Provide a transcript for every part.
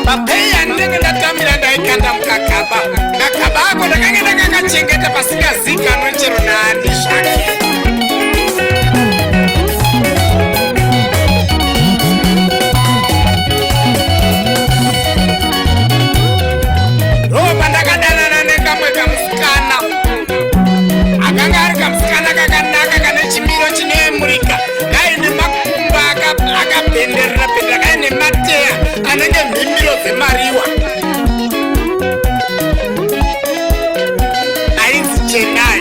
Papeya ndenge ndatamira ndaikanda mukakaba. Kakaba ako ndakangenda kakachengeta pasingazikanwe chero naani zvake. Ropa ndakadanana nekamwe kamusikana. Akanga ari kamusikana kakanaka kane chimiro chinoyemurika. Kaine makumba akabhenderera bhenderera kaine mateya anenge mhimiro dzemariwa. Ainzi Chennai.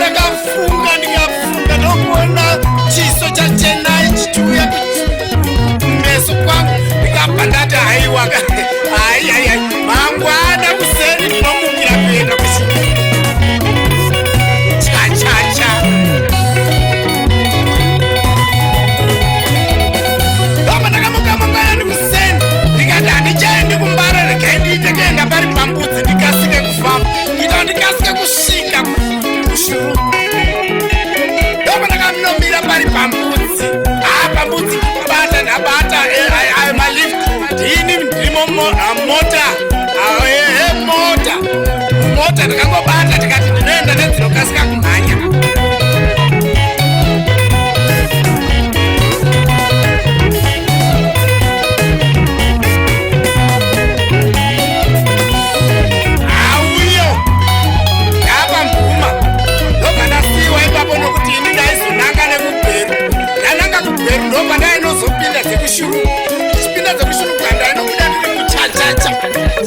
ndakafunga ndokuona chiso chaChennai chichiuya kumeso kwangu ndikabva ndati haiwa hai mangwana kuseri ndinomukira kuenda kushuku chachacha ndobva ndakamuka mangwanani kuseni ndikati handichaendi kumbara regai ndiite kuenda pari pambudzi ndikasike kufamba kuita ndikasike kusvika kushuru ndobva ndakaminomira pari pambudzi pambudzi bata ndabata malift ndini ndimo mota ndakangobata tikati ndinoenda nedzinokasika kumhanya auyo yapambuma ndobva ndasiyiwa ipapo nokuti ini ndaizonanga nekubheru ndananga kubheru ndobva ndainozopinda dzekushuru ndichipinda dzekushuru kandainobuda ndiri kuchachacha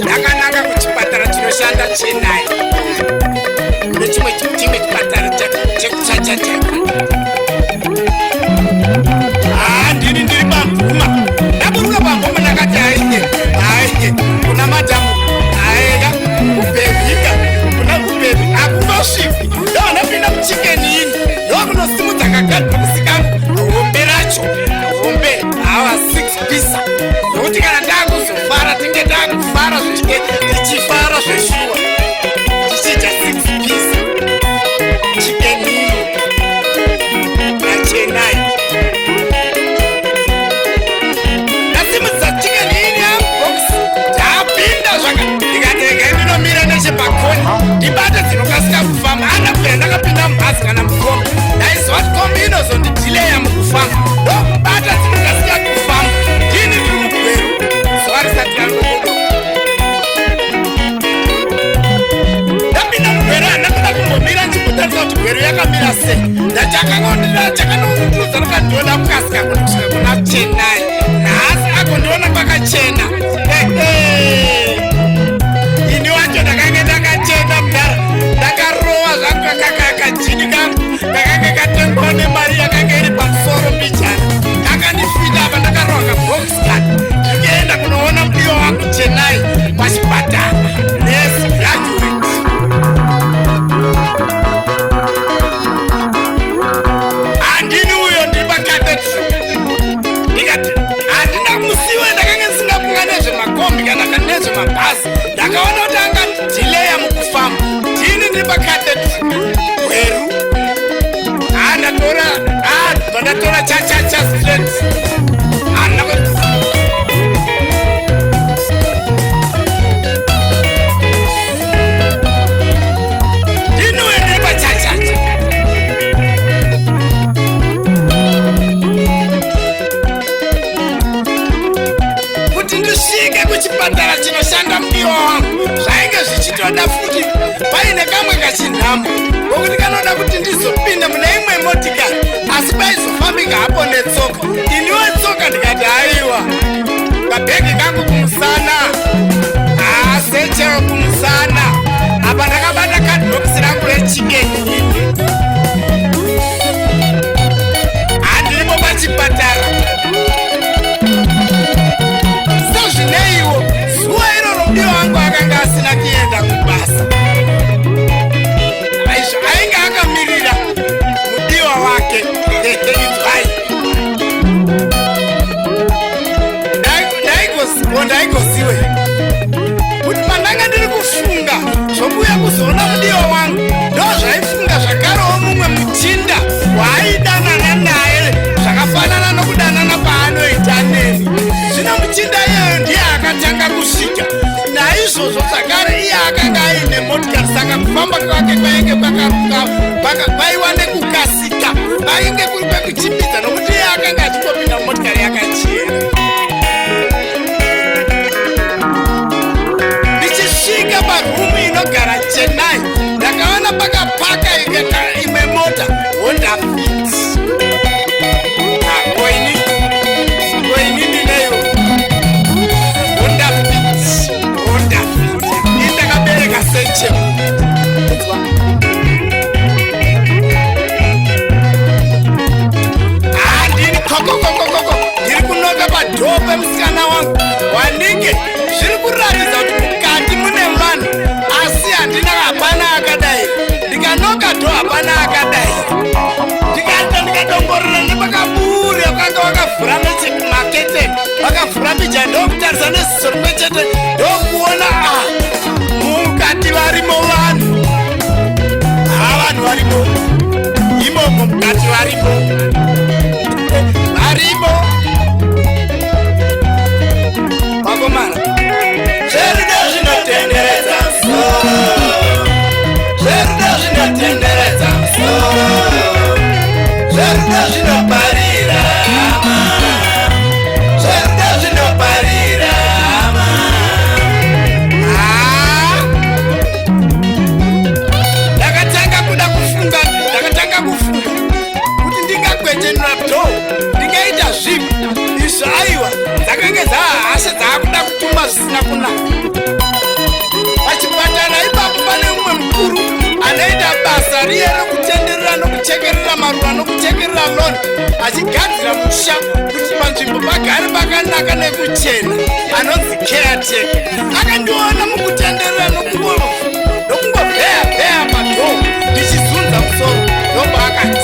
ndakananga kuchipatara chinoshanda Chennai nechimwe chipatara chekuchachacha ndini ndiri pambuma ndaburuka pambuma ndakati aiye kuna madamu aega kubhevhika kuna kubhevhi akunosvipi ndo ndapinda muchikeni ini ndokunosimudza kakadi nokusikangu hombe racho hombe hawa 6 pisa nokuti kana ndakuzofara tinge ndakufara zvichinge ndichifara zveshuwa ndichiita 6 pisa chikeni naChennai ndasimudza chikeni ini ambox ndapinda zvaka ndikatega ndinomira nechepakoni ndibate dzinokasika kufamba andabwera ndakapinda mubhazi kana mukombi ndaizova kuti kombi inozondidhileya mukufamba ndokubata dzinokasika kufamba ndini ndiri mugweru zuva risati ranogodo ndapinda mugweru handakuda kumbomira nchimutarisa kuti gweru yakamira sei ndachakanondudza nokandiona kukasika kunosvika kuna Chennai nhasi akondiona kwakachena ini wacho ndakanga ndakachena mudhara ndakarowa zvangu kakakajini kangu kakanga katengwa nemari yakanga iri pamusoro mbijana ndakandifida apa ndakarowa kabhoxcard ndikuenda kunoona mudiwa wangu Chennai pachipatara nes graduate handini uyo ndiri pacatedral ndikati handina musiwe ndakanga ndisingafunga nezvemakombi kana nezvemabhazi ndakaona kuti angadhileya mukufamba ndini ndiri pacatedral gweru ndatora chachacha straight ndini uyo ndiri pachachacha kuti ndisvike kuchipatara chinoshanda mudiwa wangu zvainge zvichitoda futi paine kamwe kachinhambo kokuti kanoda kuti ndizopinda mune imwe motikari asi paizofambika hapo netsoka iniwe tsoka ndikati haiwa kabhegi kangu kumusana sechero kumusana apa ndakabata kadhibhokisi rangu rechikeni handiripo pachipatara sezvineiwo zuva iroro mudiwa wangu akanga asina kuenda kubasa ainge akamirira mudiwa wake izwai ndaigoziwe kuti pandanga ndiri kufunga zvokuya kuzoona mudiwa wangu ndo zvaifunga zvakarewo mumwe muchinda waaidanana naye zvakafanana nokudanana paanoita neni zvino muchinda iyeyo ndiye akatanga kusvika naizvozvo zvakare iye akanga aine motikari saka kufamba kwake kwainge kwaiwa nekukasika kwainge kuri kwekuchimbidza nokuti iye akanga achitopinda motikari yakachena ndichisvika parumu inogara Chennai ndakaona pakapaka imwe mota Honda Fit koini ndineyo Honda Fit ini ndakabereka sechemo vakavhura maketeni, vakavhura picha ndokutarisa neziso rimwe chete ndokuona mukati varimo vanhu. Vanhu varimo imomo, mukati varimo vakomana. Zverudo zvinotenderedza musoro, zverudo zvinotenderedza musoro, zverudo zvinoparira hama, zverudo zvinoparira hama. Ndakatanga kufunga kuti ndingakwetenura dhoo ndingaita zvipi. Izvo aiwa dzakange dzahasha dzaakuda kutuma zvisina kunaka. Pachipatara ipapo pane mumwe mukuru anoita basa riye rokutenderera nokuchekerera maruva nokuchekerera loni, achigadzira musha kuti panzvimbo pagare pakanaka nekuchena, anonzi caretaker. Akandiona mukutenderera nokungobheya padhoo ndichizunza musoro, ndombo akati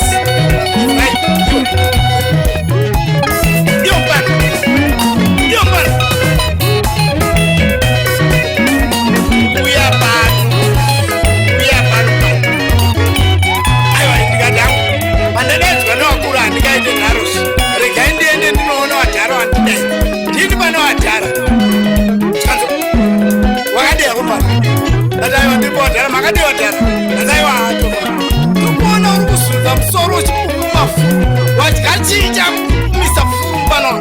musoro uchipumafuru wachinja kumisa furu pano.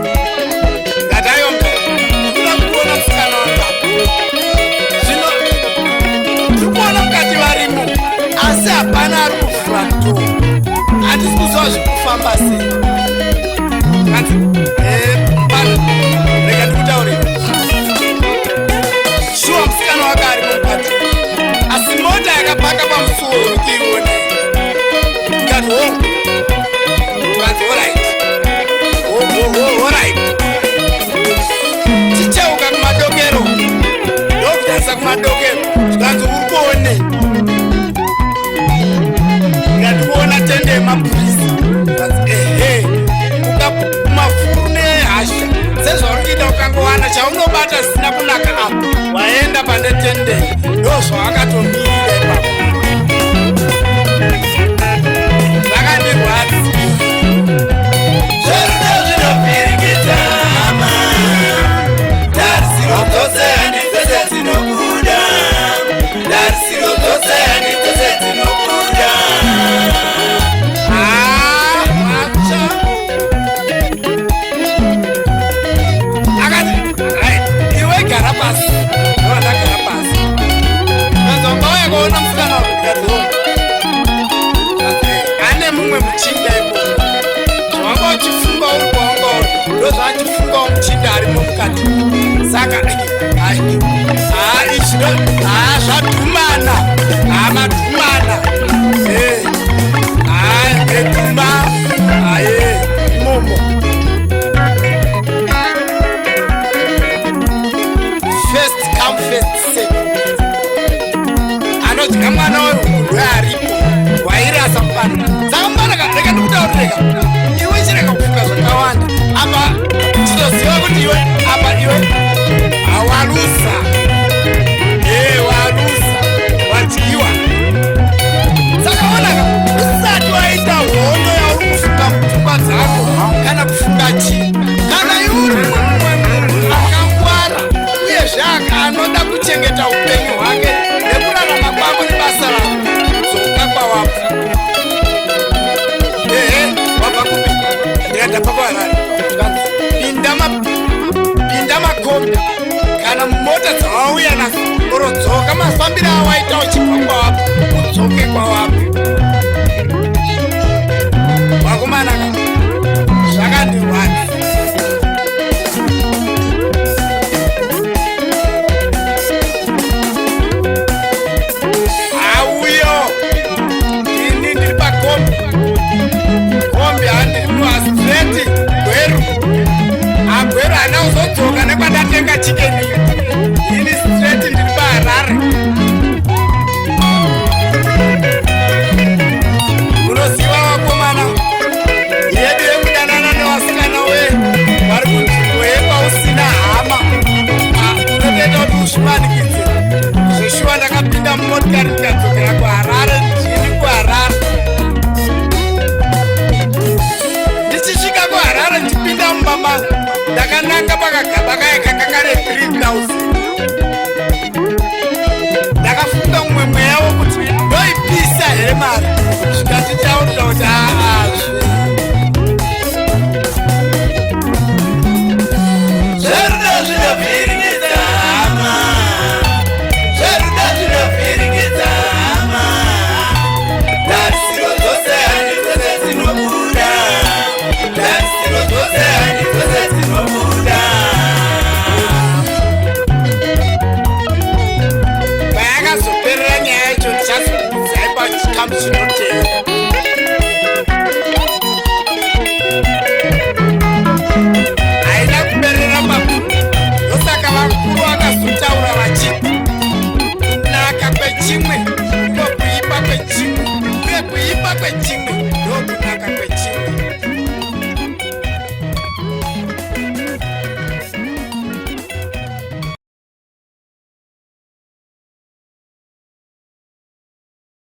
Ndatayo kuda kuona musikana wanga zvino tikuona mukati varimo, asi hapana ari kuvhura dhoo. Handisi kuziva zvekufamba sei. Kanzi rega ndikutaurira shuwa musikana wake ari mukati, asi mota yakapaka pamusuwo ukiiona ticheuka kumadokero ndokutarisa kumadokero zvikanzi uri kuone ngationa tende yemapurisa ukamafuru nehasha sezvauri kuita ukangowana chaunobata zvisina kunaka apa waenda pane tende ndozvaakatomira ipapo. Zvakandirwadza zverudo zvinopirikidza hama, tarisiro dzose handizose dzinobuda, tarisiro dzose handizose dzinobuda. Matsva akati iwe gara pasi, ndondagara pasi. Nazonga uya kuona musikana wakati mumwe muchinda iko zvawanga uchifunga uri kwawanga uri ndozvachifungawo muchinda arimo mukati. Saka zvadhumana madhumana edhuma imomo. First come first serve. Anodya mwana wehuku aripo wairasa mupana dzakambana rega ndikutaurira iwe chireka kufunga zvakawanda apa tinoziva kuti iwe apa iwe warusa warusa wadyiwa. Saka onaka usati waita hondo yauri kufunga mupfungwa dzako kana kufunga chii, kana iuri mumwe munhu akangwara uyezve anoda kuchengeta upenyu hwake nekurarama kwako nebasa rako zoka kwawapo. Wabva kupi ndikadhapa kwaharare pinda makombi kana mota dzawauya nazo orodzoka mafambiro awaita uchibva kwawapo udzoke kwawapo. Vakomana zvakandirwadza. Agwero hana uzodzoka nekwandatenga chikeni ini straight ndiri paHarare. Mwari zvikati taurira kuti haazve zverudo zvinovhiringidza hama, zverudo zvinovhiringidza hama, tarisiro dzose handi dzose dzinobuda, tarisiro dzose handi dzose dzinobuda. Payakazoperera nyaya yacho ndichazokudzai pachikamu chinotevera.